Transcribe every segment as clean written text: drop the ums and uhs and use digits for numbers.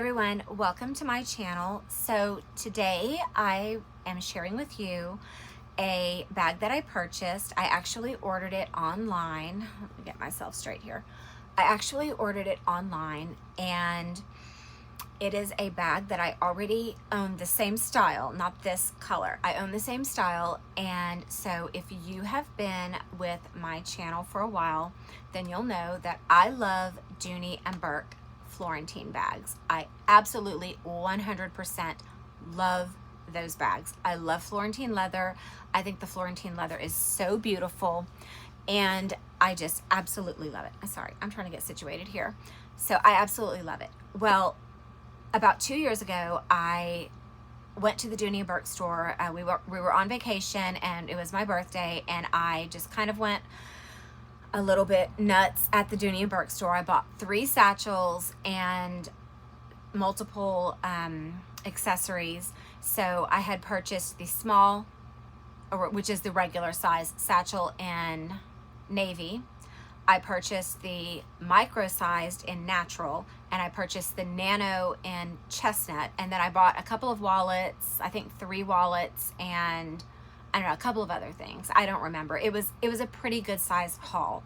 everyone, welcome to my channel. So today I am sharing with you a bag that I purchased. I actually ordered it online. Let me get myself straight here. I actually ordered it online, and it is a bag that I already own the same style, not this color. I own the same style, and so if you have been with my channel for a while, then you'll know that I love Dooney and Bourke Florentine bags. I absolutely 100% love those bags. I love Florentine leather. I think the Florentine leather is so beautiful, and I just absolutely love it. Sorry, I'm trying to get situated here. So I absolutely love it. Well, about 2 years ago, I went to the Dooney Bourke store. We were on vacation, and it was my birthday, and I just kind of went a little bit nuts at the Dooney Bourke store. I bought 3 satchels and multiple accessories. So I had purchased the small, which is the regular size satchel in navy. I purchased the micro-sized in natural, and I purchased the nano in chestnut, and then I bought a couple of wallets, I think 3 wallets, and I don't know, a couple of other things. I don't remember. It was a pretty good sized haul.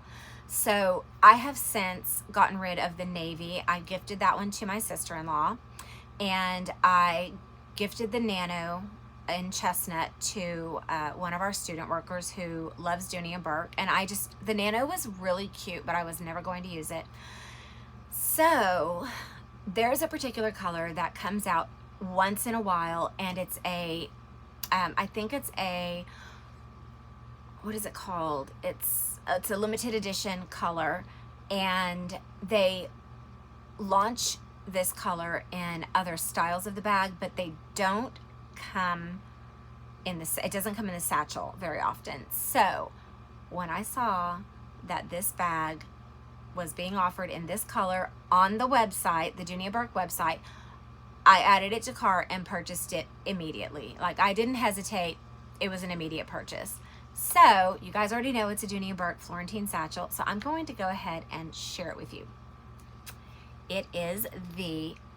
So I have since gotten rid of the navy. I gifted that one to my sister-in-law, and I gifted the nano in chestnut to one of our student workers who loves Dooney and Bourke. And the nano was really cute, but I was never going to use it. So there's a particular color that comes out once in a while, and it's I think it's what is it called? It's a limited edition color, and they launch this color in other styles of the bag, but they don't come in it doesn't come in the satchel very often. So when I saw that this bag was being offered in this color on the website, the Dooney Bourke website, I added it to cart and purchased it immediately. Like, I didn't hesitate. It was an immediate purchase. So you guys already know it's a Dooney Bourke Florentine Satchel, so I'm going to go ahead and share it with you. It is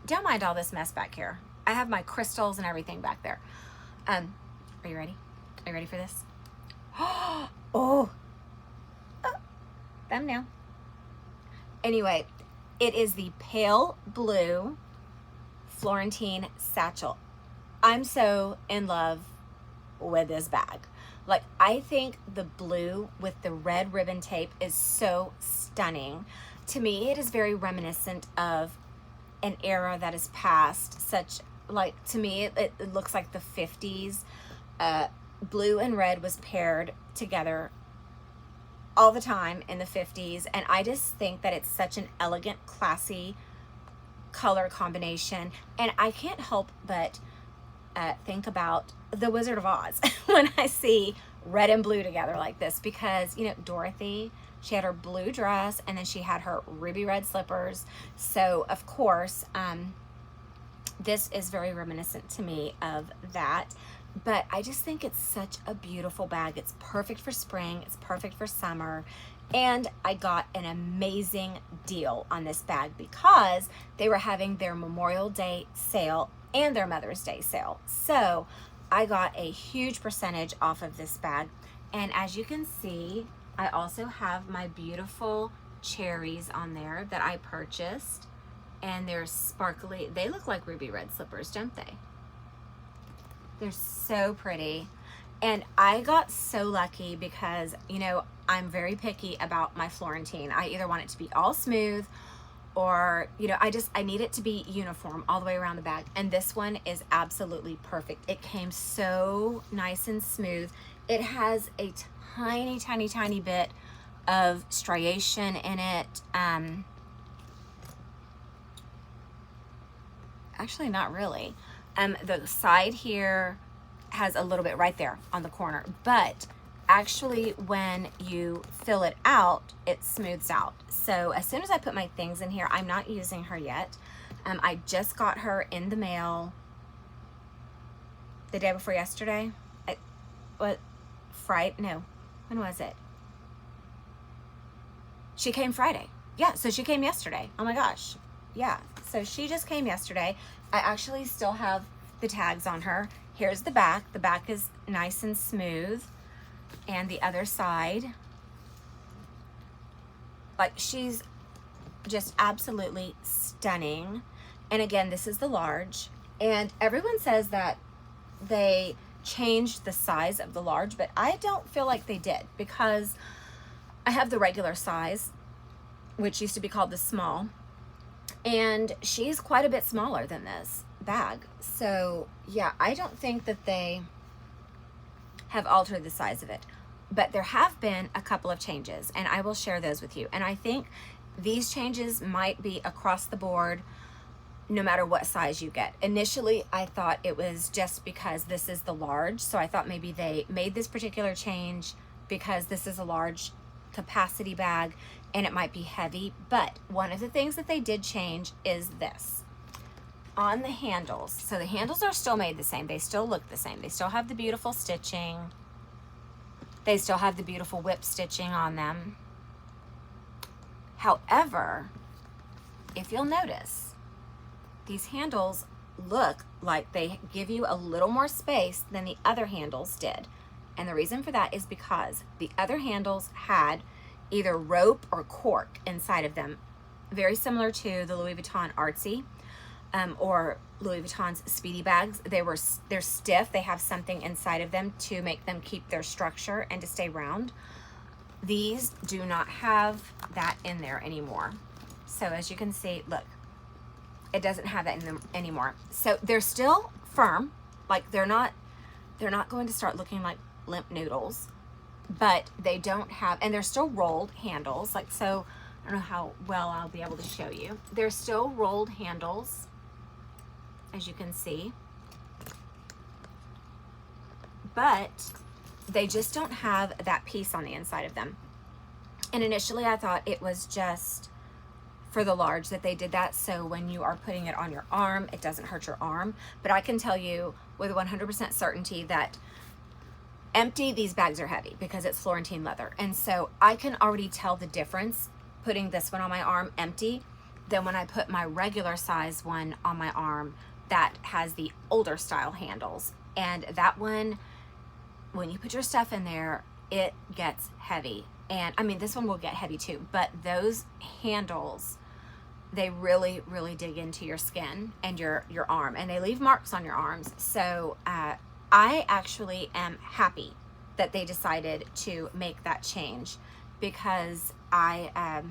don't mind all this mess back here. I have my crystals and everything back there. Are you ready? Are you ready for this? Oh, thumbnail. Anyway, it is the pale blue Florentine Satchel. I'm so in love with this bag. Like, I think the blue with the red ribbon tape is so stunning. To me, it is very reminiscent of an era that is past, to me, it looks like the 50s. Blue and red was paired together all the time in the 50s, and I just think that it's such an elegant, classy color combination, and I can't help but think about the Wizard of Oz when I see red and blue together like this, because, you know, Dorothy, she had her blue dress, and then she had her ruby red slippers. So of course, this is very reminiscent to me of that. But I just think it's such a beautiful bag. It's perfect for spring, it's perfect for summer, and I got an amazing deal on this bag because they were having their Memorial Day sale and their Mother's Day sale. So I got a huge percentage off of this bag. And as you can see, I also have my beautiful cherries on there that I purchased, and they're sparkly. They look like ruby red slippers, don't they? They're so pretty. And I got so lucky because, you know, I'm very picky about my Florentine. I either want it to be all smooth, or, you know, I need it to be uniform all the way around the bag. And this one is absolutely perfect. It came so nice and smooth. It has a tiny, tiny, tiny bit of striation in it. Actually, not really. The side here has a little bit right there on the corner, but actually when you fill it out, it smooths out. So as soon as I put my things in here, I'm not using her yet. I just got her in the mail the day before yesterday. No, when was it? She came Friday. Yeah, so she came yesterday. Oh my gosh. yeah, so she just came yesterday. I actually still have the tags on her. Here's the back. The back is nice and smooth. And the other side, like, she's just absolutely stunning. And again, this is the large. And everyone says that they changed the size of the large, but I don't feel like they did, because I have the regular size, which used to be called the small, and she's quite a bit smaller than this bag. So yeah, I don't think that they have altered the size of it, but there have been a couple of changes, and I will share those with you. And I think these changes might be across the board, no matter what size you get. Initially, I thought it was just because this is the large, so I thought maybe they made this particular change because this is a large capacity bag and it might be heavy. But one of the things that they did change is this on the handles. So the handles are still made the same. They still look the same. They still have the beautiful stitching. They still have the beautiful whip stitching on them. However, if you'll notice, these handles look like they give you a little more space than the other handles did. And the reason for that is because the other handles had either rope or cork inside of them, very similar to the Louis Vuitton Artsy or Louis Vuitton's Speedy bags. They're stiff. They have something inside of them to make them keep their structure and to stay round. These do not have that in there anymore. So as you can see, look, it doesn't have that in them anymore. So they're still firm, like they're not going to start looking like limp noodles, but they don't have, and they're still rolled handles. Like, so I don't know how well I'll be able to show you. They're still rolled handles, as you can see, but they just don't have that piece on the inside of them. And initially I thought it was just for the large that they did that, so when you are putting it on your arm, it doesn't hurt your arm. But I can tell you with 100% certainty that empty, these bags are heavy because it's Florentine leather. And so I can already tell the difference putting this one on my arm empty than when I put my regular size one on my arm that has the older style handles. And that one, when you put your stuff in there, it gets heavy. And I mean, this one will get heavy too, but those handles, they really, really dig into your skin and your arm, and they leave marks on your arms. So I actually am happy that they decided to make that change, because I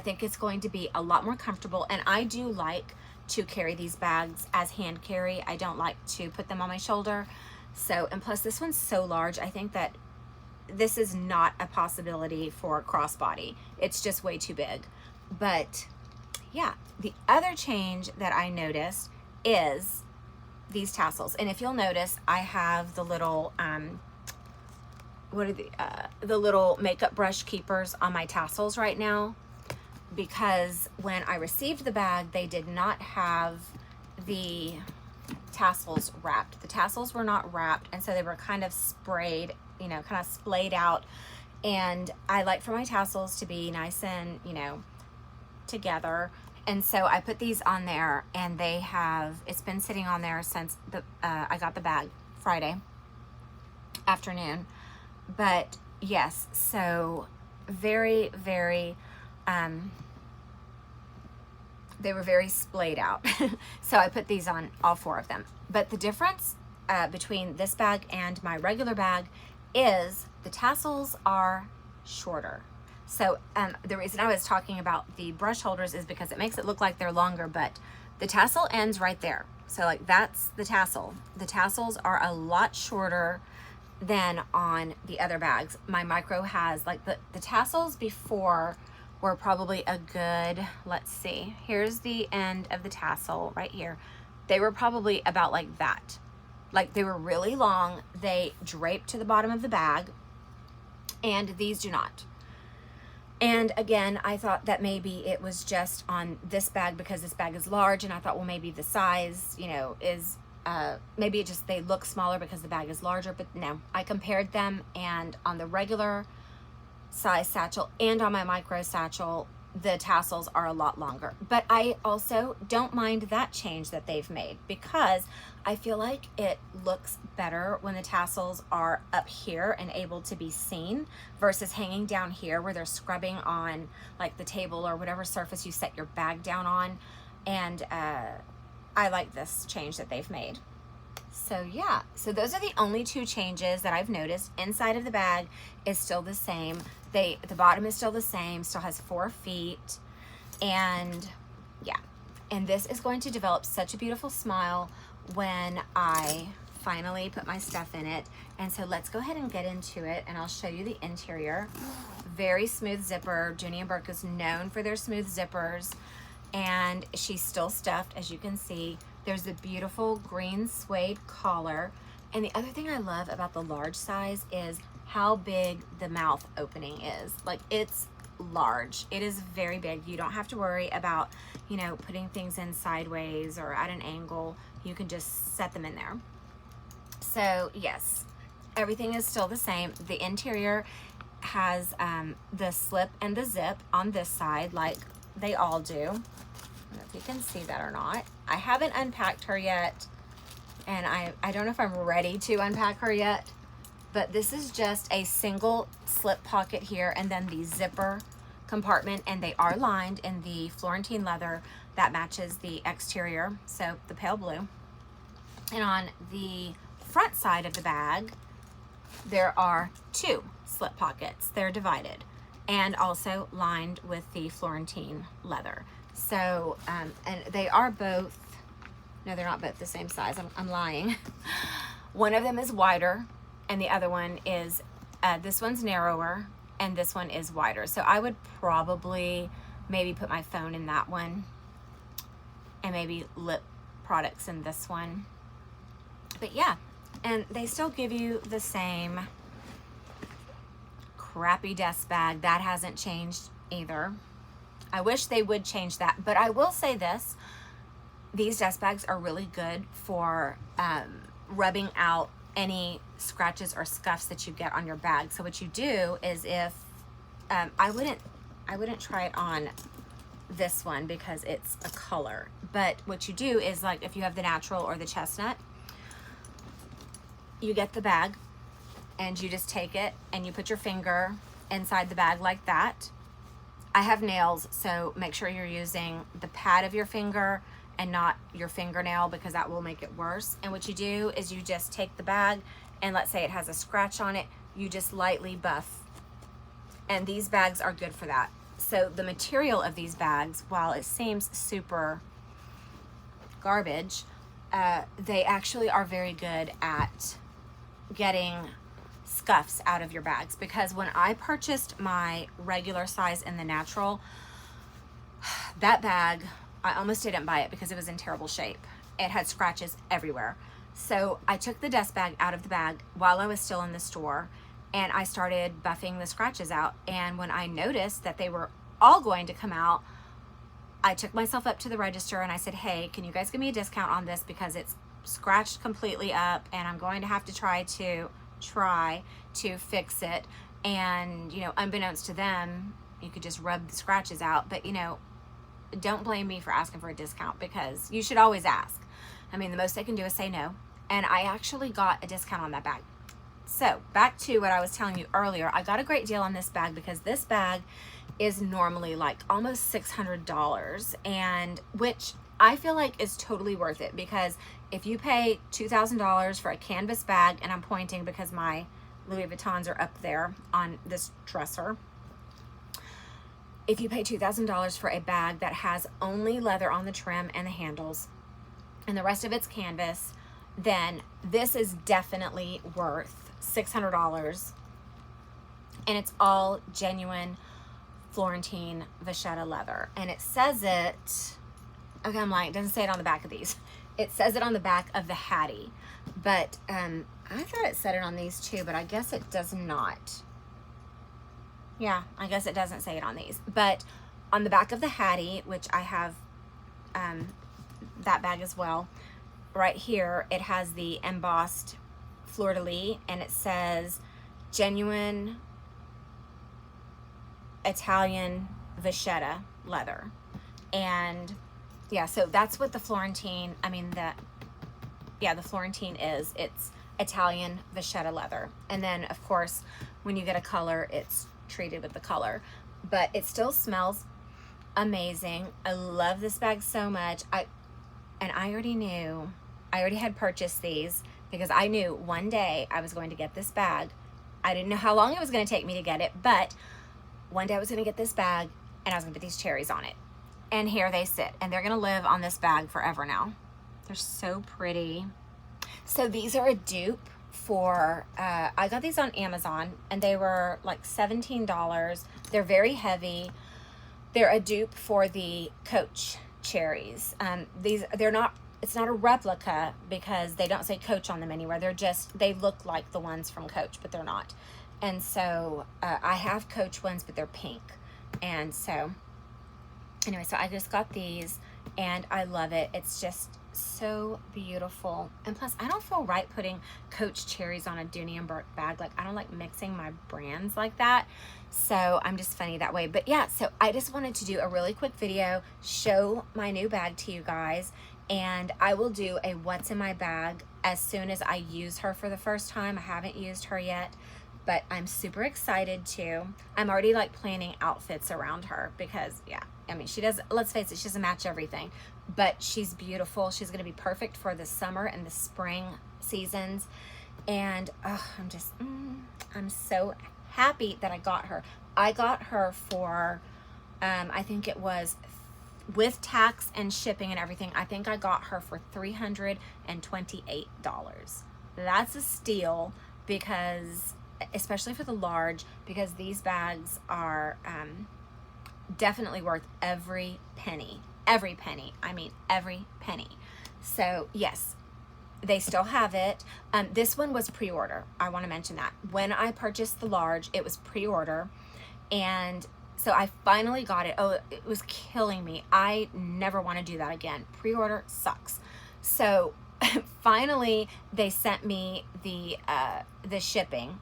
think it's going to be a lot more comfortable. And I do like to carry these bags as hand carry. I don't like to put them on my shoulder. So, and plus this one's so large, I think that this is not a possibility for crossbody. It's just way too big. But yeah, the other change that I noticed is these tassels. And if you'll notice, I have the little what are the little makeup brush keepers on my tassels right now, because when I received the bag, they did not have the tassels wrapped. The tassels were not wrapped, and so they were kind of sprayed, you know, kind of splayed out. And I like for my tassels to be nice and, you know, together. And so I put these on there, and they have, it's been sitting on there since I got the bag Friday afternoon. But yes, so very, very, they were very splayed out. So I put these on all four of them. But the difference between this bag and my regular bag is the tassels are shorter. So the reason I was talking about the brush holders is because it makes it look like they're longer, but the tassel ends right there. So like that's the tassel. The tassels are a lot shorter than on the other bags. My micro has, like, the tassels before were probably a good, let's see, here's the end of the tassel right here. They were probably about like that. Like, they were really long. They draped to the bottom of the bag, and these do not. And again, I thought that maybe it was just on this bag because this bag is large, and I thought, well, maybe the size, you know, is maybe it just, they look smaller because the bag is larger. But no, I compared them, and on the regular size satchel and on my micro satchel, the tassels are a lot longer. But I also don't mind that change that they've made, because I feel like it looks better when the tassels are up here and able to be seen versus hanging down here where they're scrubbing on like the table or whatever surface you set your bag down on. And I like this change that they've made. So yeah, so those are the only two changes that I've noticed. Inside of the bag is still the same. The bottom is still the same, still has 4 feet. And yeah, and this is going to develop such a beautiful smile when I finally put my stuff in it. And so let's go ahead and get into it, and I'll show you the interior. Very smooth zipper. Dooney Bourke is known for their smooth zippers, and she's still stuffed, as you can see. There's a beautiful green suede collar. And the other thing I love about the large size is how big the mouth opening is. Like, it's large. It is very big. You don't have to worry about, you know, putting things in sideways or at an angle. You can just set them in there. So yes, everything is still the same. The interior has the slip and the zip on this side, like they all do. I don't know if you can see that or not. I haven't unpacked her yet, and I don't know if I'm ready to unpack her yet, but this is just a single slip pocket here, and then the zipper compartment, and they are lined in the Florentine leather that matches the exterior, so the pale blue. And on the front side of the bag, there are 2 slip pockets. They're divided and also lined with the Florentine leather. So, and they are both, no, they're not both the same size. I'm lying. One of them is wider, and the other one is, this one's narrower, and this one is wider. So I would probably maybe put my phone in that one, and maybe lip products in this one. But yeah, and they still give you the same crappy desk bag. That hasn't changed either. I wish they would change that, but I will say this. These desk bags are really good for rubbing out any scratches or scuffs that you get on your bag. So what you do is, if I wouldn't try it on this one because it's a color, but what you do is, like, if you have the natural or the chestnut, you get the bag and you just take it and you put your finger inside the bag like that. I have nails, so make sure you're using the pad of your finger and not your fingernail, because that will make it worse. And what you do is you just take the bag, and let's say it has a scratch on it, you just lightly buff. And these bags are good for that. So the material of these bags, while it seems super garbage, they actually are very good at getting scuffs out of your bags. Because when I purchased my regular size in the natural, that bag, I almost didn't buy it because it was in terrible shape. It had scratches everywhere. So I took the desk bag out of the bag while I was still in the store, and I started buffing the scratches out. And when I noticed that they were all going to come out, I took myself up to the register and I said, hey, can you guys give me a discount on this, because it's scratched completely up and I'm going to have to try to fix it. And, you know, unbeknownst to them, you could just rub the scratches out. But, you know, don't blame me for asking for a discount, because you should always ask. I mean, the most they can do is say no. And I actually got a discount on that bag. So back to what I was telling you earlier, I got a great deal on this bag, because this bag is normally like almost $600, and which I feel like is totally worth it, because if you pay $2,000 for a canvas bag, and I'm pointing because my Louis Vuittons are up there on this dresser. If you pay $2,000 for a bag that has only leather on the trim and the handles, and the rest of it's canvas, then this is definitely worth $600. And it's all genuine Florentine vachetta leather. And it says it, okay, I'm lying, it doesn't say it on the back of these. It says it on the back of the Hattie, but I thought it said it on these too, but I guess it does not. Yeah, I guess it doesn't say it on these, but on the back of the Hattie, which I have that bag as well, right here, it has the embossed fleur-de-lis, and it says genuine Italian vachetta leather. And yeah, so that's what the Florentine, the Florentine is. It's Italian vachetta leather. And then of course, when you get a color, it's treated with the color, but it still smells amazing. I love this bag so much. I already had purchased these because I knew one day I was going to get this bag. I didn't know how long it was going to take me to get it, but one day I was going to get this bag and I was going to put these cherries on it. And here they sit, and they're going to live on this bag forever now. They're so pretty. So these are a dupe for, I got these on Amazon and they were like $17. They're very heavy. They're a dupe for the Coach cherries. It's not a replica because they don't say Coach on them anywhere. They look like the ones from Coach, but they're not. And so I have Coach ones, but they're pink. And so anyway, so I just got these and I love it. It's just so beautiful. And plus, I don't feel right putting Coach cherries on a Dooney Bourke bag. Like, I don't like mixing my brands like that. So I'm just funny that way. But yeah, so I just wanted to do a really quick video, show my new bag to you guys. And I will do a what's in my bag as soon as I use her for the first time. I haven't used her yet, but I'm super excited to. I'm already like planning outfits around her because yeah, I mean, she does, let's face it, she doesn't match everything, but she's beautiful. She's going to be perfect for the summer and the spring seasons. And I'm so happy that I got her. I got her for, I think it was with tax and shipping and everything, I think I got her for $328. That's a steal because, especially for the large, because these bags are definitely worth every penny. Every penny. I mean, every penny. So yes, they still have it. This one was pre-order. I want to mention that. When I purchased the large, it was pre-order. And so I finally got it. Oh, it was killing me. I never want to do that again. Pre-order sucks. So finally, they sent me the shipping,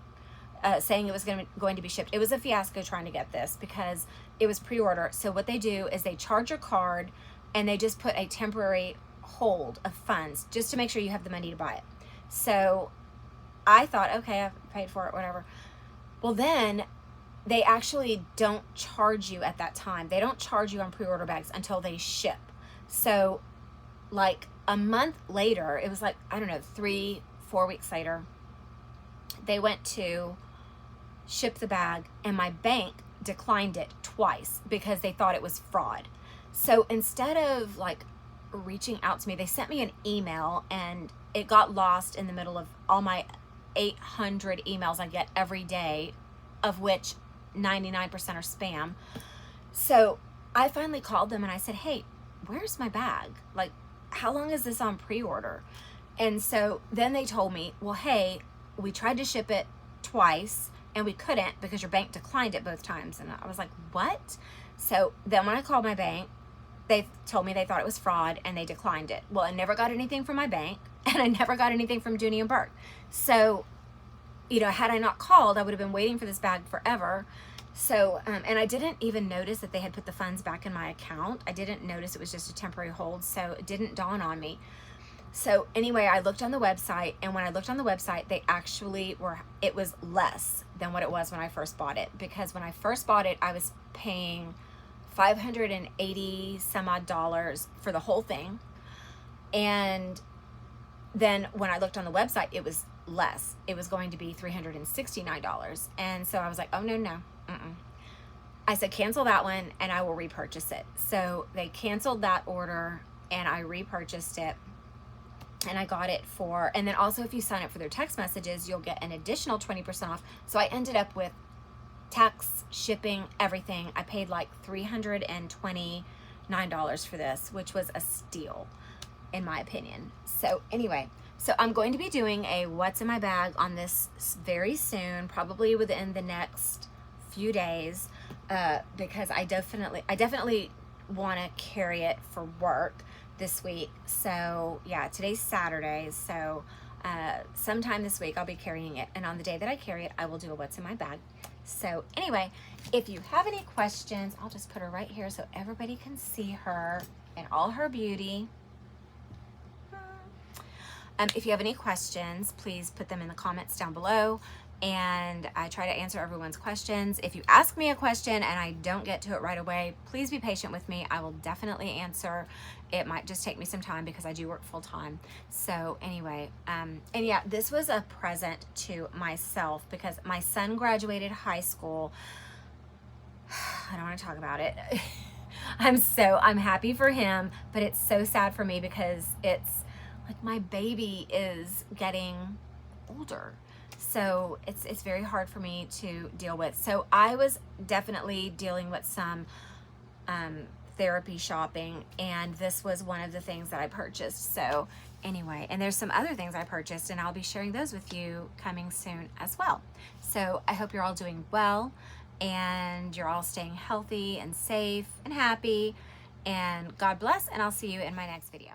saying it was going to be shipped. It was a fiasco trying to get this because it was pre-order. So what they do is they charge your card and they just put a temporary hold of funds just to make sure you have the money to buy it. So I thought, okay, I've paid for it, whatever. Well, then they actually don't charge you at that time. They don't charge you on pre-order bags until they ship. So like a month later, it was like, I don't know, 3-4 weeks later, they went to ship the bag and my bank declined it twice because they thought it was fraud. So instead of like reaching out to me, they sent me an email and it got lost in the middle of all my 800 emails I get every day, of which 99% are spam. So I finally called them and I said, hey, where's my bag? Like, how long is this on pre-order? And so then they told me, well, hey, we tried to ship it twice and we couldn't because your bank declined it both times. And I was like, what? So then when I called my bank, they told me they thought it was fraud and they declined it. Well, I never got anything from my bank and I never got anything from Dooney Bourke. So, you know, had I not called, I would have been waiting for this bag forever. So, and I didn't even notice that they had put the funds back in my account. I didn't notice it was just a temporary hold. So it didn't dawn on me. So anyway, I looked on the website, and when I looked on the website, they actually it was less than what it was when I first bought it. Because when I first bought it, I was paying $580 some odd for the whole thing. And then when I looked on the website, it was less. It was going to be $369. And so I was like, oh, no. I said, cancel that one and I will repurchase it. So they canceled that order and I repurchased it. And I got it for, and then also if you sign up for their text messages, you'll get an additional 20% off. So I ended up with tax, shipping, everything. I paid like $329 for this, which was a steal in my opinion. So anyway, so I'm going to be doing a what's in my bag on this very soon, probably within the next few days, because I definitely want to carry it for work this week. So yeah, today's Saturday, so sometime this week I'll be carrying it, and on the day that I carry it, I will do a what's in my bag. So anyway, if you have any questions, I'll just put her right here so everybody can see her in all her beauty. If you have any questions, please put them in the comments down below, and I try to answer everyone's questions. If you ask me a question and I don't get to it right away, please be patient with me. I will definitely answer. It might just take me some time because I do work full time. So anyway, and yeah, this was a present to myself because my son graduated high school. I don't want to talk about it. I'm happy for him, but it's so sad for me because it's like my baby is getting older. So it's very hard for me to deal with. So I was definitely dealing with some therapy shopping, and this was one of the things that I purchased. So anyway, and there's some other things I purchased, and I'll be sharing those with you coming soon as well. So I hope you're all doing well, and you're all staying healthy and safe and happy, and God bless, and I'll see you in my next video.